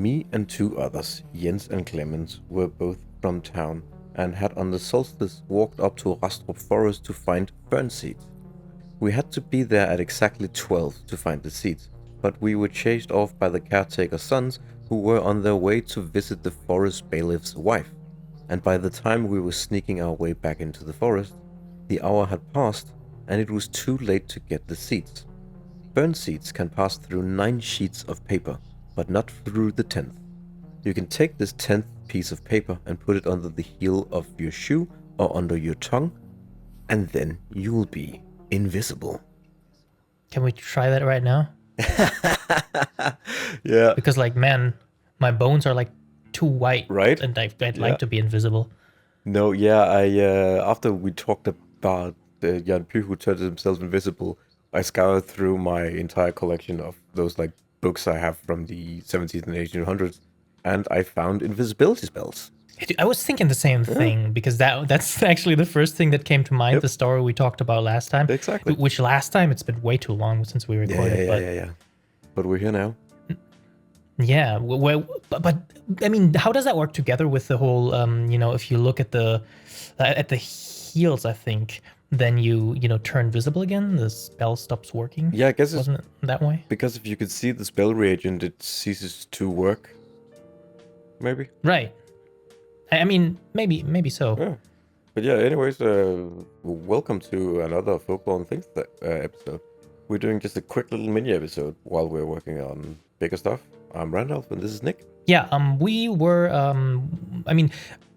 Me and two others, Jens and Clemens, were both from town and had on the solstice walked up to Rastrup Forest to find fern seeds. We had to be there at exactly 12 to find the seeds, but we were chased off by the caretaker's sons who were on their way to visit the forest bailiff's wife, and by the time we were sneaking our way back into the forest, the hour had passed and it was too late to get the seeds. Fern seeds can pass through 9 sheets of paper, but not through the 10th. You can take this 10th piece of paper and put it under the heel of your shoe or under your tongue, and then you'll be invisible. Can we try that right now? Yeah. Because, like, man, my bones are like too white, right? And I'd like to be invisible. No, yeah, after we talked about Jan Pugh who turned himself invisible, I scoured through my entire collection of those like books I have from the 17th and 1800s, and I found invisibility spells. I was thinking the same thing, because that's actually the first thing that came to mind. Yep. The story we talked about last time. Exactly. Which last time, it's been way too long since we recorded. Yeah. But we're here now. Yeah. Well, but I mean, how does that work together with the whole? If you look at the heels, I think then you turn visible again. The spell stops working. Yeah, I guess wasn't it that way? Because if you could see the spell reagent, it ceases to work. Maybe. Right. I mean, maybe so. Yeah. But yeah, anyways, welcome to another Folklore Things episode. We're doing just a quick little mini episode while we're working on bigger stuff. I'm Randalf, and this is Nick. Yeah, we were,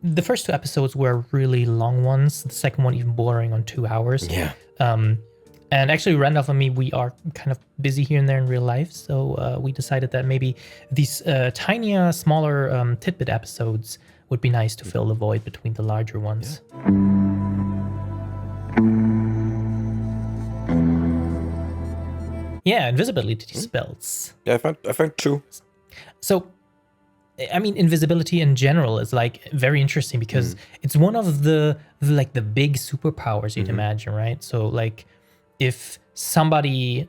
the first 2 episodes were really long ones. The second one even bordering on 2 hours. Yeah. And actually, Randalf and me, we are kind of busy here and there in real life. So we decided that maybe these tinier, smaller tidbit episodes would be nice to fill the void between the larger ones. Yeah, invisibility spells. Yeah, I found 2. So, I mean, invisibility in general is like very interesting because it's one of the big superpowers you'd imagine, right? So, like, if somebody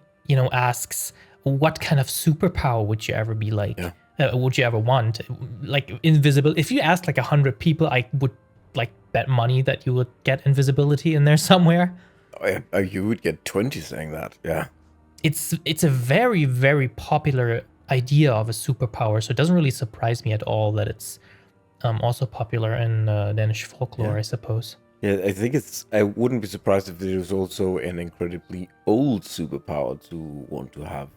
asks, what kind of superpower would you ever be like? Yeah. Would you ever want? Like, invisible. If you asked like 100 people, I would like bet money that you would get invisibility in there somewhere. Oh, you would get 20 saying that. Yeah. It's a very, very popular idea of a superpower, so it doesn't really surprise me at all that it's also popular in Danish folklore, I suppose. Yeah, I think I wouldn't be surprised if it was also an incredibly old superpower to want to have.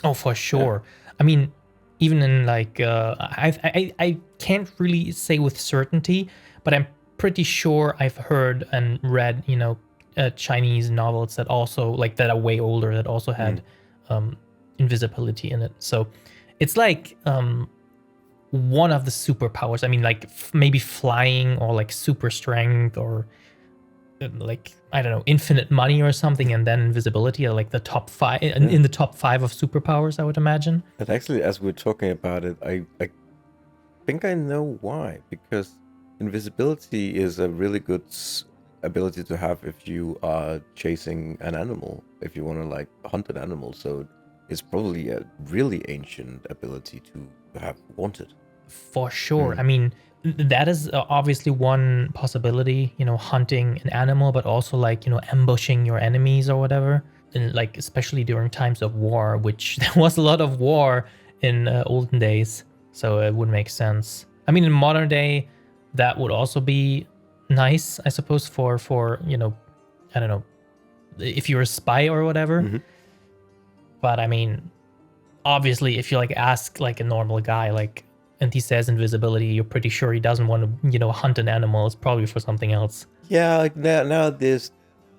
Oh, for sure. Yeah. I mean, even in like, I can't really say with certainty, but I'm pretty sure I've heard and read, Chinese novels that also, like, that are way older, that also had invisibility in it. So it's like one of the superpowers. I mean, like maybe flying or like super strength or like, I don't know, infinite money or something, and then invisibility are like the top 5 in the top 5 of superpowers, I would imagine. And actually, as we're talking about it, I think I know why. Because invisibility is a really good ability to have if you are chasing an animal, if you want to like hunt an animal. So it's probably a really ancient ability to have wanted. For sure. I mean, that is obviously one possibility, hunting an animal, but also like, ambushing your enemies or whatever. And like, especially during times of war, which there was a lot of war in olden days. So it would make sense. I mean, in modern day, that would also be nice, I suppose, for I don't know, if you're a spy or whatever. But I mean, obviously, if you like ask like a normal guy, like, and he says invisibility, you're pretty sure he doesn't want to, hunt an animal. It's probably for something else. Yeah, like now these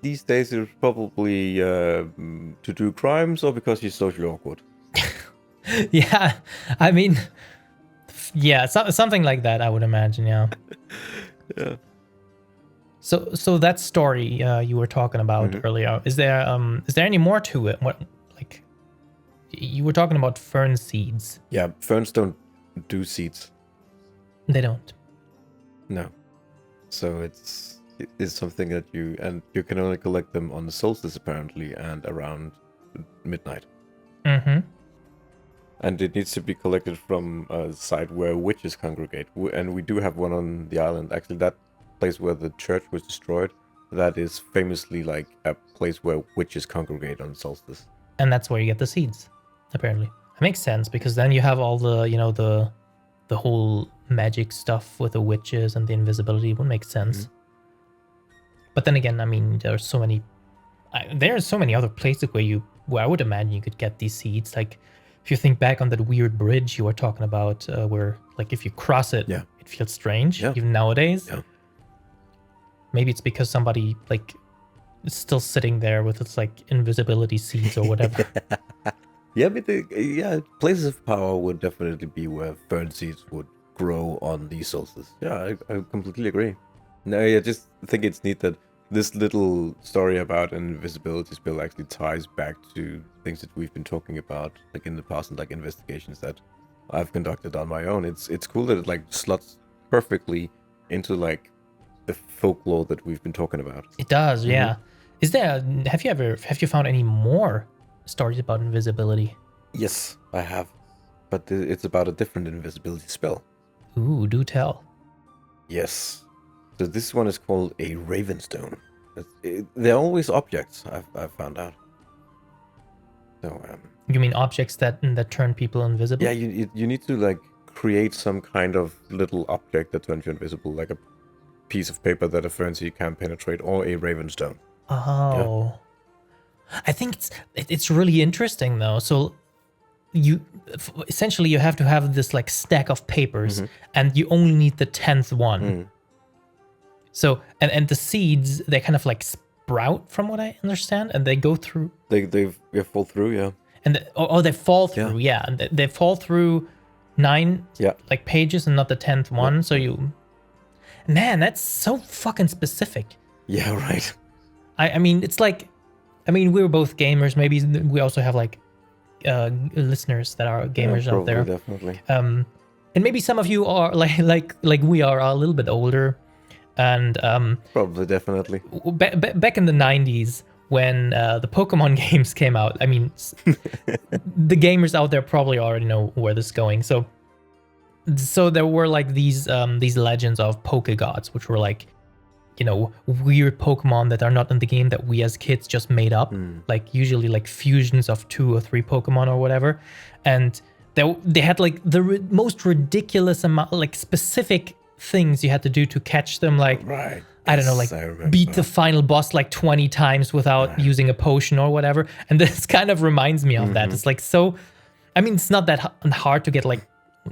days it's probably to do crimes or because he's socially awkward. Yeah, I mean, yeah, something like that, I would imagine. Yeah. Yeah. So that story you were talking about earlier, is there any more to it? What, like, you were talking about fern seeds? Yeah, ferns don't do seeds. They don't. No. So it's something that you can only collect them on the solstice apparently and around midnight. And it needs to be collected from a site where witches congregate. And we do have one on the island. Actually, that place where the church was destroyed, that is famously like a place where witches congregate on solstice. And that's where you get the seeds, apparently. It makes sense because then you have all the, the whole magic stuff with the witches and the invisibility would make sense. Mm-hmm. But then again, I mean, there are so many other places where I would imagine you could get these seeds. Like if you think back on that weird bridge you were talking about, where like if you cross it, Yeah. it feels strange, Yeah. even nowadays. Yeah. Maybe it's because somebody like is still sitting there with its like invisibility seeds or whatever. Yeah, but places of power would definitely be where fern seeds would grow on the solstice. Yeah, I completely agree. No, I just think it's neat that this little story about an invisibility spell actually ties back to things that we've been talking about, like in the past, and like investigations that I've conducted on my own. It's cool that it like slots perfectly into like the folklore that we've been talking about. It does, yeah. Have you found any more stories about invisibility? Yes, I have, but it's about a different invisibility spell. Ooh, do tell. Yes. So this one is called a Ravenstone. They're always objects, I've found out. So, You mean objects that turn people invisible? yeah, you need to like create some kind of little object that turns you invisible, like a piece of paper that a fern seed can penetrate, or a Ravenstone. Oh. Yeah. I think it's really interesting though. So essentially you have to have this like stack of papers, and you only need the 10th one. So and the seeds, they kind of like sprout from what I understand, and they go through. They fall through, yeah. And they fall through, yeah. And they fall through 9 like pages and not the 10th one. Yeah. So man, that's so fucking specific. Yeah, right. I mean, it's like, we're both gamers. Maybe we also have like listeners that are gamers out there. Definitely. And maybe some of you are like we are a little bit older, and probably definitely. Back in the 90s when the Pokemon games came out. I mean, the gamers out there probably already know where this is going. So there were like these legends of Pokegods, which were like, weird Pokemon that are not in the game that we as kids just made up, like usually like fusions of 2 or 3 Pokemon or whatever. And they had like the most ridiculous amount, like specific things you had to do to catch them. Like, right. I don't know, like beat the final boss like 20 times without using a potion or whatever. And this kind of reminds me of that. It's like, so, I mean, it's not that hard to get like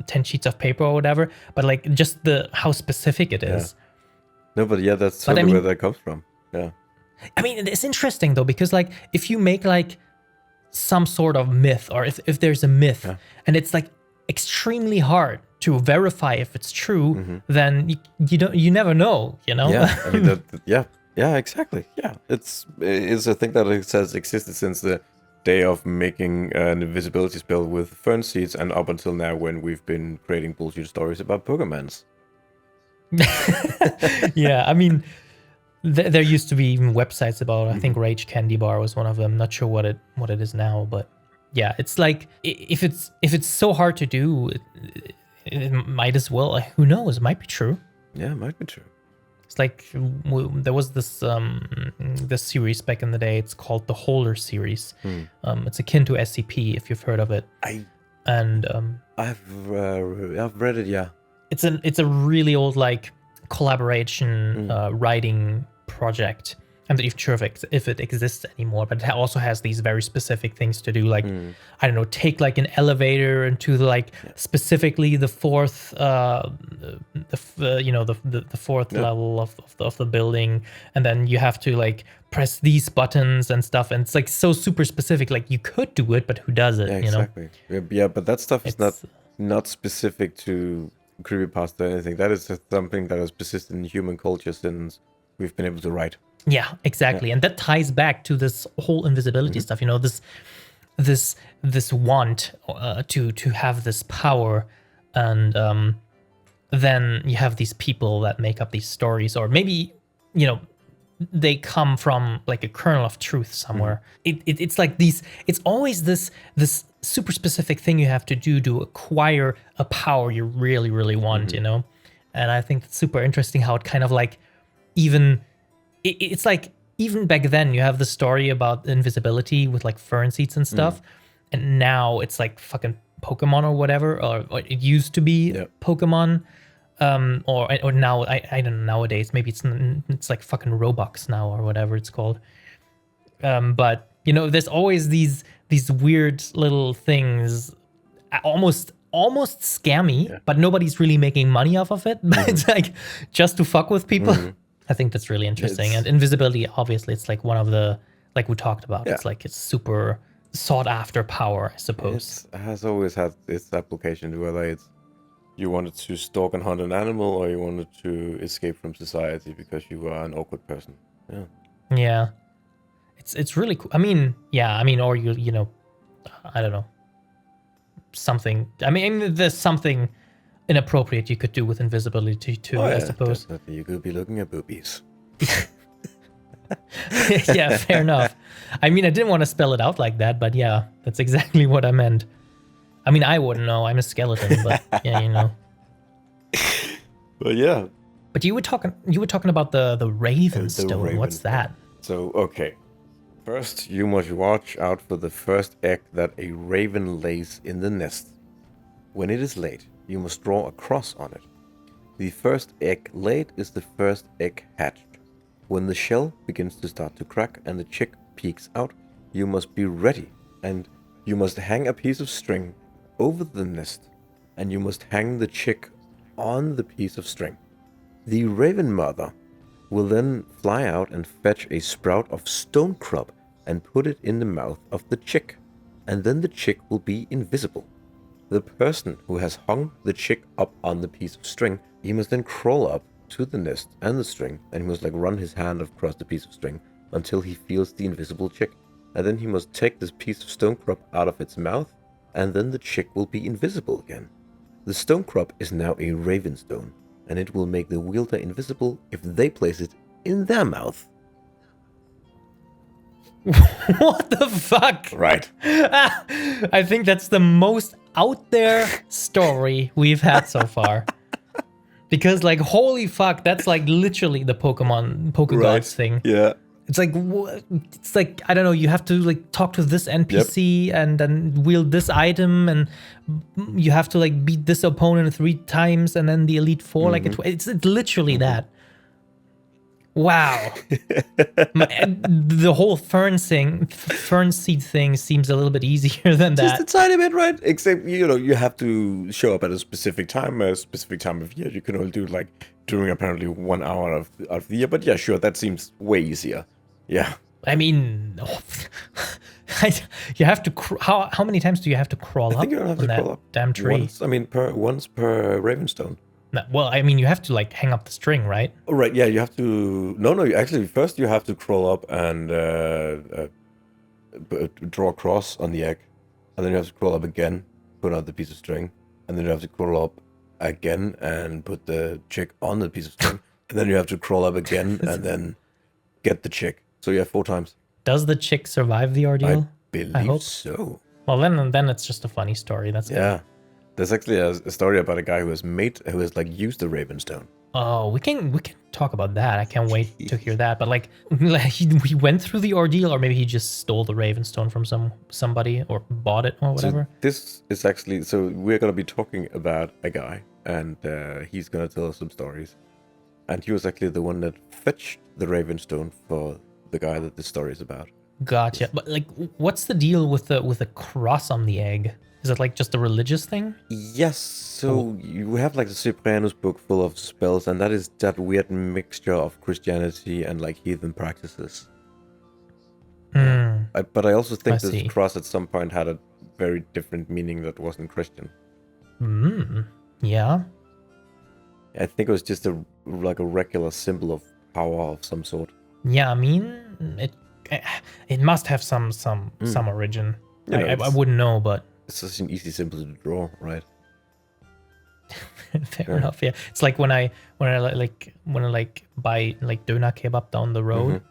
10 sheets of paper or whatever, but like just how specific it is. No, but yeah, that's totally where that comes from. Yeah. I mean, it's interesting though, because like if you make like some sort of myth, or if there's a myth and it's like extremely hard to verify if it's true, then you never know, Yeah, I mean, yeah, exactly. Yeah, it's a thing that has existed since the day of making an invisibility spell with fern seeds, and up until now when we've been creating bullshit stories about Pokemons. Yeah, I mean, there used to be even websites about. I think Rage Candy Bar was one of them. Not sure what it is now, but yeah, it's like if it's so hard to do, it might as well. Who knows? It might be true. Yeah, it might be true. It's like there was this series back in the day. It's called the Holder series. It's akin to SCP, if you've heard of it. I've read it. Yeah. It's a really old like collaboration writing project. I'm not even sure if it exists anymore, but it also has these very specific things to do, like I don't know, take like an elevator into specifically the fourth the fourth level of the building, and then you have to like press these buttons and stuff, and it's like so super specific. Like you could do it, but who does it? Yeah, exactly. Yeah, but that stuff is not specific to creepypasta or anything. That is something that has persisted in human culture since we've been able to write. Yeah, exactly. And that ties back to this whole invisibility stuff, this want to have this power, and then you have these people that make up these stories, or maybe they come from like a kernel of truth somewhere. It's like these. It's always this super specific thing you have to do to acquire a power you really really want. You know, and I think it's super interesting how it kind of like even it's like even back then you have the story about invisibility with like fern seeds and stuff, and now it's like fucking Pokemon or whatever, or it used to be Pokemon. Or now I don't know, nowadays maybe it's like fucking Robux now or whatever it's called. But you know, there's always these weird little things, almost scammy, but nobody's really making money off of it. But it's like just to fuck with people. I think that's really interesting. And invisibility, obviously, it's like one of the, like we talked about. It's like it's super sought after power, I suppose. It has always had its application, whether it's you wanted to stalk and hunt an animal, or you wanted to escape from society because you are an awkward person. Yeah. It's really cool. I mean, or you know, I don't know. Something. I mean, there's something inappropriate you could do with invisibility too, I suppose. Definitely. You could be looking at boobies. Yeah, fair enough. I mean, I didn't want to spell it out like that, but yeah, that's exactly what I meant. I mean, I wouldn't know. I'm a skeleton, but yeah, you know. But yeah. But you were talking about the Raven Stone. What's that? So, okay. First, you must watch out for the first egg that a raven lays in the nest. When it is laid, you must draw a cross on it. The first egg laid is the first egg hatched. When the shell begins to start to crack and the chick peeks out, you must be ready, and you must hang a piece of string over the nest, and you must hang the chick on the piece of string. The raven mother will then fly out and fetch a sprout of stone crop and put it in the mouth of the chick, and then the chick will be invisible. The person who has hung the chick up on the piece of string, he must then crawl up to the nest and the string, and he must like run his hand across the piece of string until he feels the invisible chick, and then he must take this piece of stone crop out of its mouth, and then the chick will be invisible again. The stone crop is now a raven stone, and it will make the wielder invisible if they place it in their mouth. What the fuck? Right. I think that's the most out there story we've had so far. Because like, holy fuck, that's like literally the Pokegods thing. Yeah. It's like, I don't know, you have to like talk to this NPC and then wield this item, and you have to like beat this opponent 3 times and then the Elite Four. Like it's literally that. Wow. The whole fern seed thing seems a little bit easier than that. Just a tiny bit, right? Except, you know, you have to show up at a specific time of year. You can only do it like during apparently 1 hour of the year. But yeah, sure, that seems way easier. Yeah. I mean, you have to. How many times do you have to crawl up? I think you don't have to crawl up. Damn tree. Once per Ravenstone. Well, I mean, you have to like hang up the string, right? Oh, right. Yeah, you have to. No. Actually, first you have to crawl up and draw a cross on the egg, and then you have to crawl up again, put out the piece of string, and then you have to crawl up again and put the chick on the piece of string, and then you have to crawl up again and then get the chick. So you have 4 times. Does the chick survive the ordeal? I believe so. Well, then it's just a funny story. That's yeah. There's actually a story about a guy who has like used the Ravenstone. Oh, we can talk about that. I can't wait to hear that. But like he went through the ordeal, or maybe he just stole the Ravenstone from somebody or bought it or whatever. So this is actually, so we're gonna be talking about a guy, and he's gonna tell us some stories. And he was actually the one that fetched the Ravenstone for the guy that this story is about. Gotcha. But like, what's the deal with the cross on the egg? Is it like just a religious thing? Yes. So you have like the Cyprianus book full of spells, and that is that weird mixture of Christianity and like heathen practices. But I also think this cross at some point had a very different meaning that wasn't Christian. Yeah. I think it was just a regular symbol of power of some sort. Yeah, I mean, it must have some origin. I wouldn't know, but it's such an easy symbol to draw, right? Fair enough. Yeah, it's like when I buy like doner kebab down the road,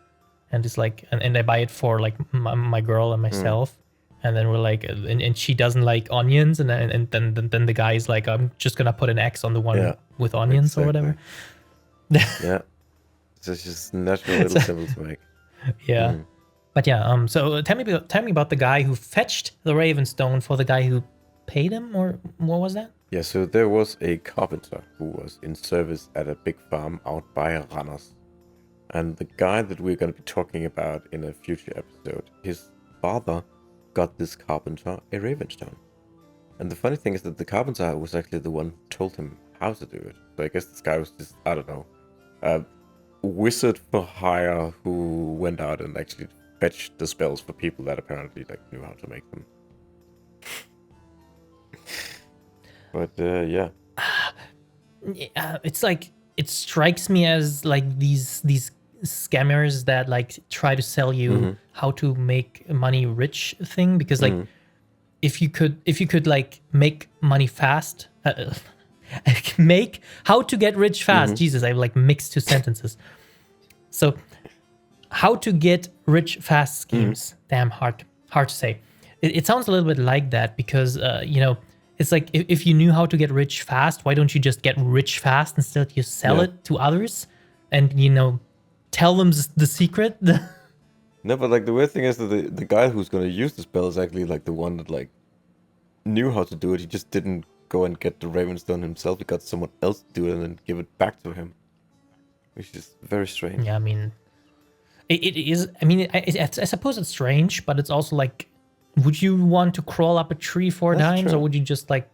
and it's like and I buy it for like my girl and myself, and then we're like, and she doesn't like onions, and then the guy's like, I'm just gonna put an X on the one with onions or whatever. Yeah, so it's just natural little symbols to make. Yeah. But yeah, so tell me about the guy who fetched the Ravenstone for the guy who paid him, or what was that? Yeah, so there was a carpenter who was in service at a big farm out by Randers. And the guy that we're going to be talking about in a future episode, his father got this carpenter a Ravenstone. And the funny thing is that the carpenter was actually the one who told him how to do it. So I guess this guy was just, I don't know, a wizard for hire who went out and actually fetched the spells for people that apparently like knew how to make them. But yeah. It's like, it strikes me as like these scammers that like try to sell you how to make money rich thing, because like if you could like make money fast, make how to get rich fast. Jesus, I like mixed two sentences. So how to get rich fast schemes. Damn, hard to say. It sounds a little bit like that, because it's like if you knew how to get rich fast, why don't you just get rich fast instead? You sell it to others and tell them the secret. No, but like the weird thing is that the guy who's going to use the spell is actually like the one that like knew how to do it. He just didn't go and get the Ravenstone himself. He got someone else to do it and then give it back to him, which is very strange. Yeah, I mean, it is. I mean, I suppose it's strange, but it's also like, would you want to crawl up a tree four times, or would you just like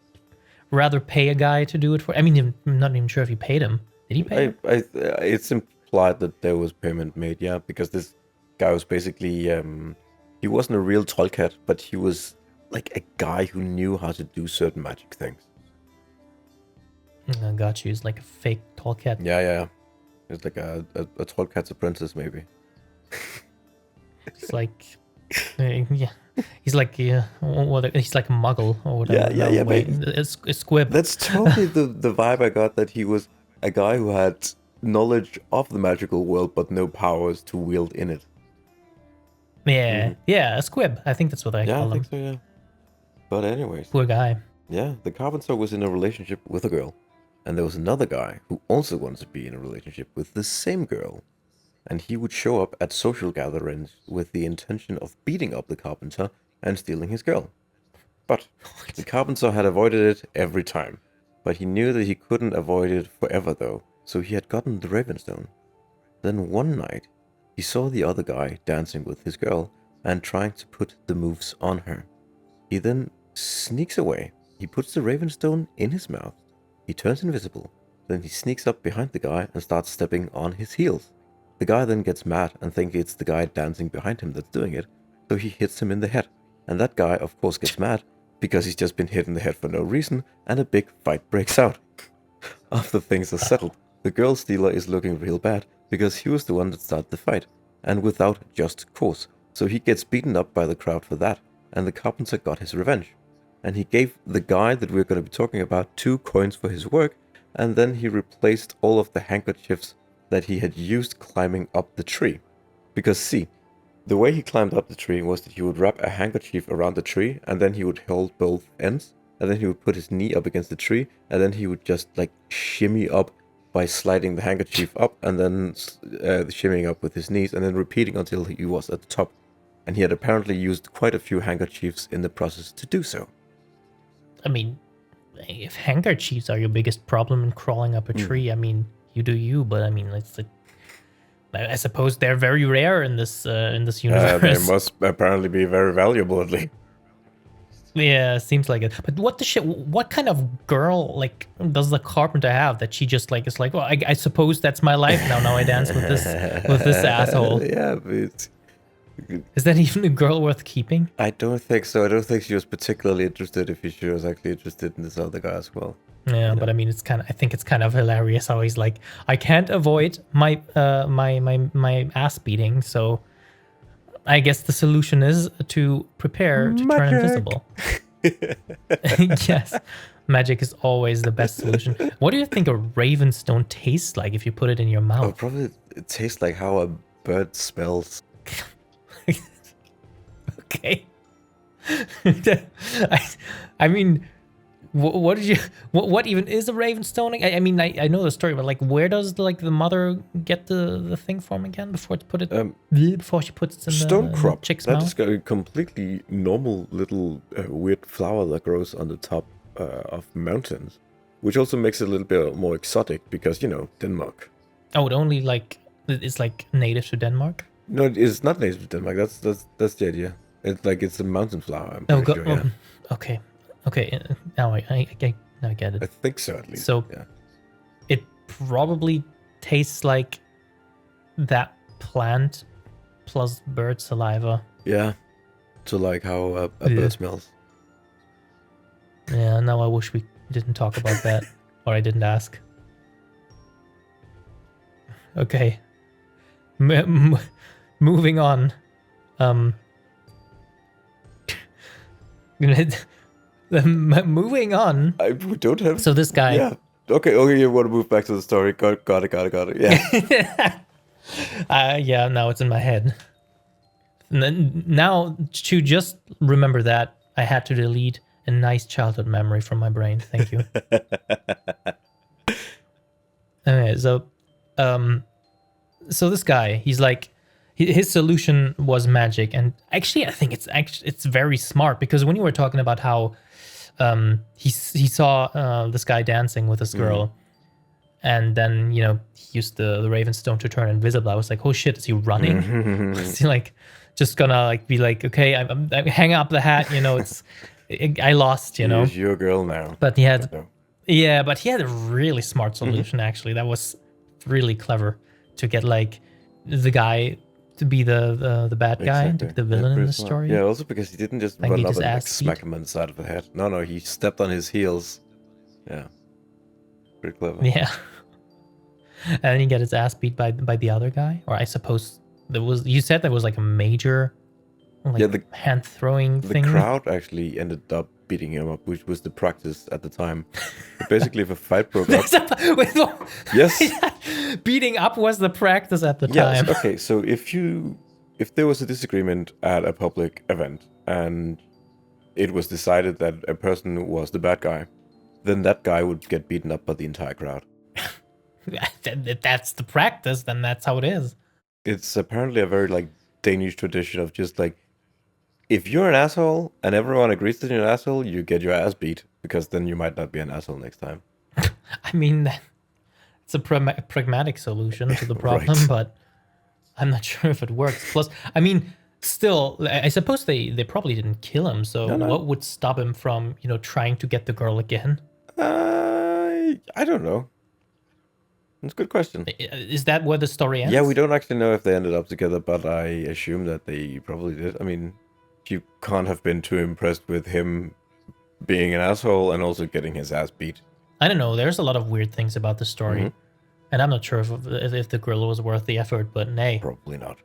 rather pay a guy to do it for? I mean, I'm not even sure if he paid him. Did he pay him? It's implied that there was payment made, yeah, because this guy was basically he wasn't a real trollcat, but he was like a guy who knew how to do certain magic things. I got you. He's like a fake trollcat. Yeah. It's like a trollcat's apprentice, maybe. It's like, yeah. He's like, he's like a muggle or whatever. Yeah. It's a squib. That's totally the vibe I got, that he was a guy who had knowledge of the magical world, but no powers to wield in it. Yeah, a squib. I think that's what I call him. Yeah, I think so, yeah. But anyways. Poor guy. Yeah, the carpenter was in a relationship with a girl. And there was another guy who also wanted to be in a relationship with the same girl. And he would show up at social gatherings with the intention of beating up the carpenter and stealing his girl. But the carpenter had avoided it every time. But he knew that he couldn't avoid it forever though, so he had gotten the Ravenstone. Then one night, he saw the other guy dancing with his girl and trying to put the moves on her. He then sneaks away. He puts the Ravenstone in his mouth. He turns invisible. Then he sneaks up behind the guy and starts stepping on his heels. The guy then gets mad and thinks it's the guy dancing behind him that's doing it, so he hits him in the head. And that guy, of course, gets mad because he's just been hit in the head for no reason, and a big fight breaks out. After things are settled, the girl stealer is looking real bad because he was the one that started the fight, and without just cause. So he gets beaten up by the crowd for that, and the carpenter got his revenge. And he gave the guy that we're going to be talking about 2 coins for his work, and then he replaced all of the handkerchiefs that he had used climbing up the tree. Because see, the way he climbed up the tree was that he would wrap a handkerchief around the tree, and then he would hold both ends, and then he would put his knee up against the tree, and then he would just like shimmy up by sliding the handkerchief up, and then shimmying up with his knees, and then repeating until he was at the top. And he had apparently used quite a few handkerchiefs in the process to do so. I mean, if handkerchiefs are your biggest problem in crawling up a tree, I mean, you do you, but I mean, it's like, I suppose they're very rare in this universe. They must apparently be very valuable, at least. Yeah, seems like it. But what the shit? What kind of girl like does the carpenter have that she just like is like? Well, I suppose that's my life now. Now I dance with this asshole. Yeah, but is that even a girl worth keeping? I don't think so. I don't think she was particularly interested. If she was actually interested in this other guy as well. Yeah, but I mean, I think it's kind of hilarious how he's like, I can't avoid my my ass beating, so I guess the solution is to prepare to turn invisible. Yes, Magic is always the best solution. What do you think a ravenstone tastes like if you put it in your Oh, mouth? probably it tastes like how a bird smells. Okay. I mean, what did you? What even is a ravenstone? I mean, I know the story, but like, where does the mother get the thing from again before before she puts it in Stone the crop. chick's That mouth? is a completely normal little weird flower that grows on the top of mountains, which also makes it a little bit more exotic because Denmark. Oh, it only it's like native to Denmark. No, it's not native to Denmark. That's the idea. It's a mountain flower. I'm Oh, pretty sure. Yeah. okay, okay. Now I get it. I think so at least. So yeah. it probably tastes like that plant plus bird saliva. Yeah. To like how a Yeah. bird smells. Yeah, now I wish we didn't talk about that, or I didn't ask. Okay. Moving on. Moving on. We don't have. So this guy. Yeah. Okay. You want to move back to the story? Got it. Yeah. Yeah. Now it's in my head. Now to just remember that, I had to delete a nice childhood memory from my brain. Thank you. Okay, so this guy, he's like, his solution was magic, and actually, I think it's very smart, because when you were talking about how he saw this guy dancing with this girl, and then he used the Ravenstone to turn invisible. I was like, oh shit, is he running? Is he like just gonna be like, okay, I'm hang up the hat, I lost, Here's your girl now. But he had a really smart solution, actually. That was really clever, to get like the guy to be the bad guy, Exactly. the villain in the Smart. story. Yeah, also because he didn't just Like, run need up his and ass smack beat. him on the side of the head. No, he stepped on his heels. Yeah. Pretty clever. Yeah. And then he got his ass beat by the other guy, or I suppose you said there was like a major, the hand throwing The thing. crowd actually ended up beating him up, which was the practice at the time. But basically, if a fight broke up, yes, beating up was the practice at the yes. time. Okay, so if there was a disagreement at a public event and it was decided that a person was the bad guy, then that guy would get beaten up by the entire crowd. If that's the practice, then that's how it is. It's apparently a very Danish tradition of just if you're an asshole and everyone agrees that you're an asshole, you get your ass beat, because then you might not be an asshole next time. I mean, it's a pragmatic solution to the problem, Right. but I'm not sure if it works. Plus, I mean, still, I suppose they probably didn't kill him, so No. what would stop him from, trying to get the girl again? I don't know. That's a good question. Is that where the story ends? Yeah, we don't actually know if they ended up together, but I assume that they probably did. I mean, you can't have been too impressed with him being an asshole and also getting his ass beat. I don't know. There's a lot of weird things about the story. And I'm not sure if the girl was worth the effort, but nay. Probably not.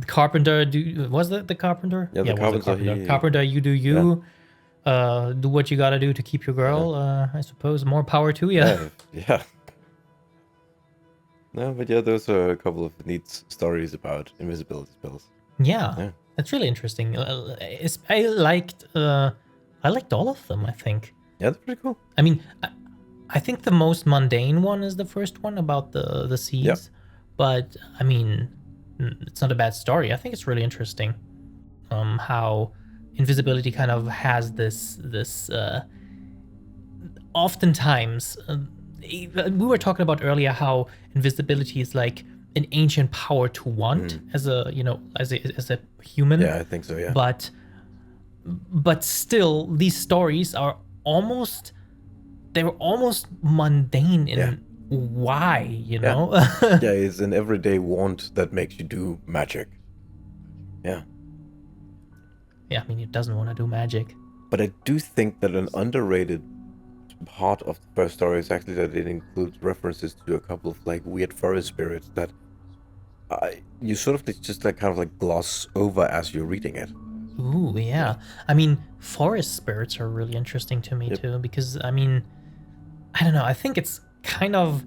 Carpenter, was that the carpenter? Yeah, the it was carpenter. Carpenter, you do you. Do what you gotta do to keep your girl. I suppose more power to you. Yeah. No, but yeah, those are a couple of neat stories about invisibility spells. Yeah, that's really interesting. I liked all of them, I think. Yeah, that's pretty cool. I mean, I think the most mundane one is the first one about the seeds. Yeah. But I mean, it's not a bad story. I think it's really interesting how invisibility kind of has this oftentimes we were talking about earlier how invisibility is like an ancient power to want as a as a human. Yeah, I think so, yeah. But still, these stories are almost mundane in why, know? Yeah, it's an everyday want that makes you do magic. Yeah. Yeah, I mean, it doesn't want to do magic. But I do think that an underrated part of the first story is actually that it includes references to a couple of weird forest spirits that you sort of just kind of gloss over as you're reading it. Ooh, yeah. I mean, forest spirits are really interesting to me Yep. too, because I mean, I don't know. I think it's kind of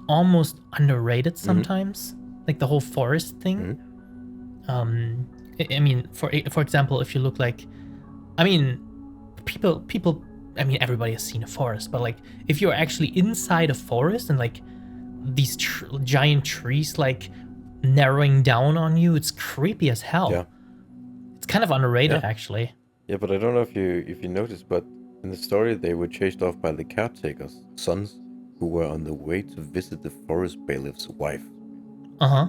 almost underrated sometimes, like the whole forest thing. I mean, for example, if you look like, I mean, people, I mean, everybody has seen a forest, but like if you're actually inside a forest and like these giant trees like narrowing down on you, it's creepy as hell. Yeah. It's kind of underrated, Yeah. actually. Yeah, but I don't know if you noticed, but in the story they were chased off by the caretaker's sons, who were on the way to visit the forest bailiff's wife. Uh-huh.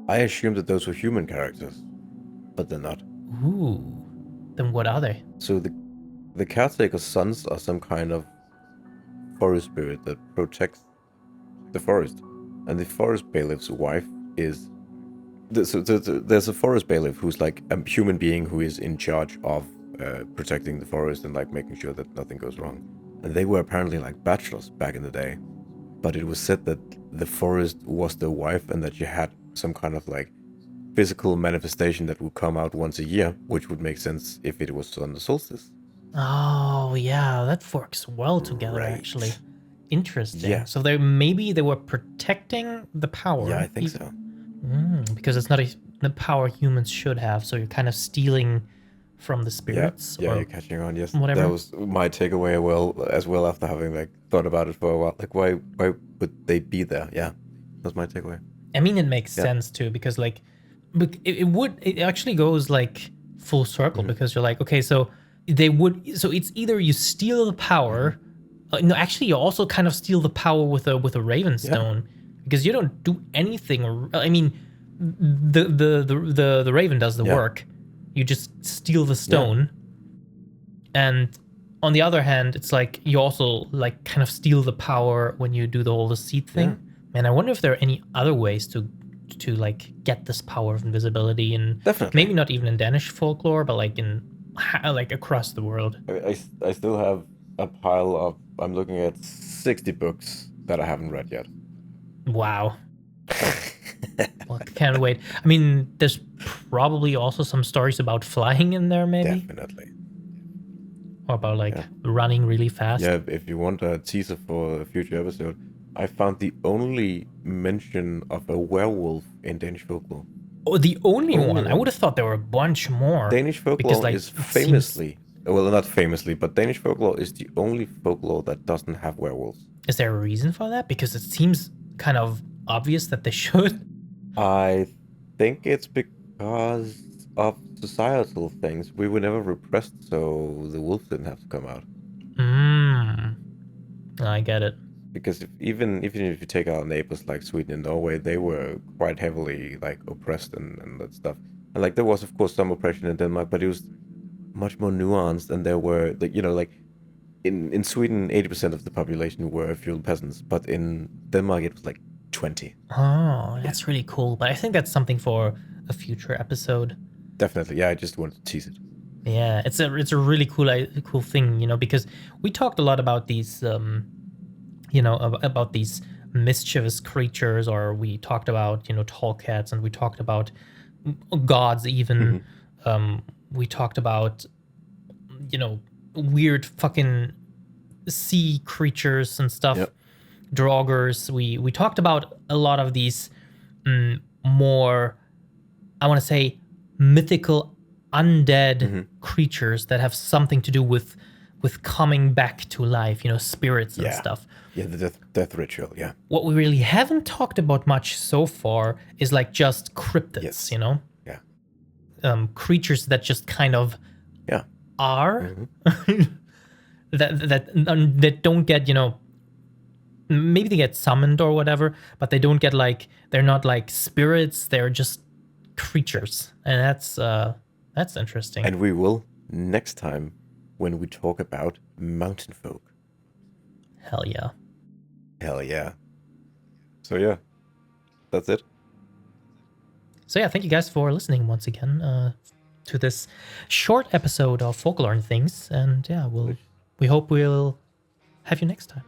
I assumed that those were human characters, but they're not. Ooh. Then what are they? So the caretaker's sons are some kind of forest spirit that protects the forest, and the forest bailiff's wife is. So there's a forest bailiff who's like a human being who is in charge of protecting the forest and like making sure that nothing goes wrong. And they were apparently like bachelors back in the day, but it was said that the forest was their wife and that she had some kind of like physical manifestation that would come out once a year, which would make sense if it was on the solstice. Oh, yeah, that works well together, Right. actually. Interesting. Yeah. So they were protecting the power. Yeah, I think so. Because it's not the power humans should have, so you're kind of stealing from the spirits. Yeah, or you're catching on. Yes, whatever. that was my takeaway as well after having like thought about it for a while. Like, why would they be there? Yeah, that's my takeaway. I mean, it makes sense too, because like it actually goes like full circle, because you're like, okay, so it's either you steal the power, no, actually you also kind of steal the power with a raven stone, because you don't do anything. I mean, the raven does the work. You just steal the stone, and on the other hand, it's like you also like kind of steal the power when you do the seed thing. And I wonder if there are any other ways to like get this power of invisibility, and Definitely. maybe not even in Danish folklore, but like in like across the world. I still have a pile of. I'm looking at 60 books that I haven't read yet. Wow. Well, can't wait. I mean, there's probably also some stories about flying in there, maybe. Definitely. Or about like running really fast. Yeah, if you want a teaser for a future episode, I found the only mention of a werewolf in Danish folklore. Oh, the only one? I would have thought there were a bunch more. Danish folklore is famously, well, not famously, but Danish folklore is the only folklore that doesn't have werewolves. Is there a reason for that? Because it seems kind of obvious that they should. I think it's because of societal things. We were never repressed, so the wolves didn't have to come out. I get it. Because even if you take our neighbors like Sweden and Norway, they were quite heavily like oppressed and that stuff. And like there was of course some oppression in Denmark, but it was much more nuanced. And there were like in Sweden, 80% of the population were feudal peasants, but in Denmark it was like 20. Oh, that's really cool. But I think that's something for a future episode. Definitely, yeah. I just wanted to tease it. Yeah, it's a really cool thing, because we talked a lot about these, about these mischievous creatures, or we talked about tall cats, and we talked about gods even. We talked about weird fucking sea creatures and stuff. Draugrs. We talked about a lot of these more, I want to say, mythical undead creatures that have something to do with coming back to life, spirits and stuff. Yeah, the death ritual, yeah. What we really haven't talked about much so far is like just cryptids, Yeah. Creatures that just kind of are that don't get, maybe they get summoned or whatever, but they don't get like, they're not like spirits, they're just creatures. And that's interesting. And we will next time when we talk about mountain folk. Hell yeah. Hell yeah. So yeah, that's it. So yeah, thank you guys for listening once again to this short episode of Folklore Things. And yeah, we hope we'll have you next time.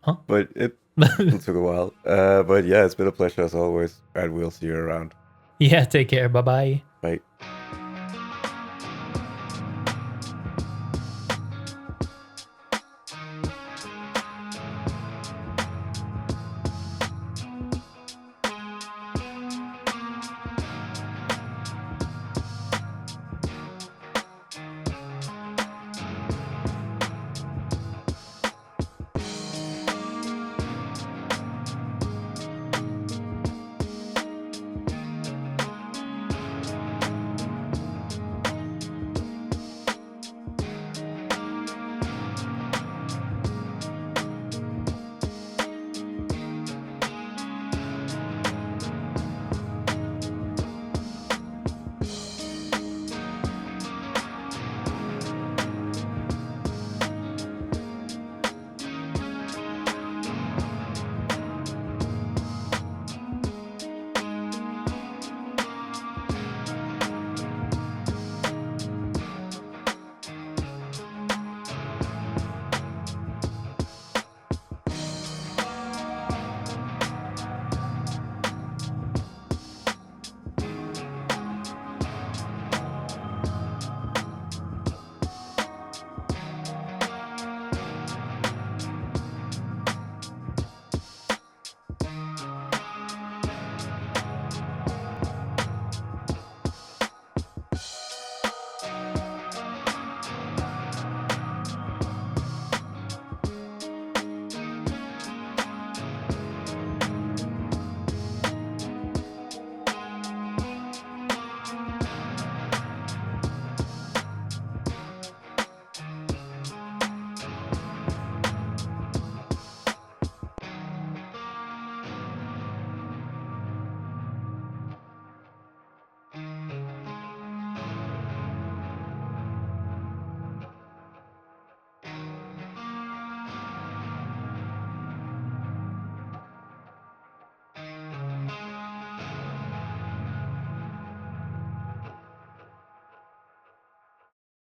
Huh? But it took a while. But yeah, it's been a pleasure as always, and we'll see you around. Yeah, take care. Bye bye.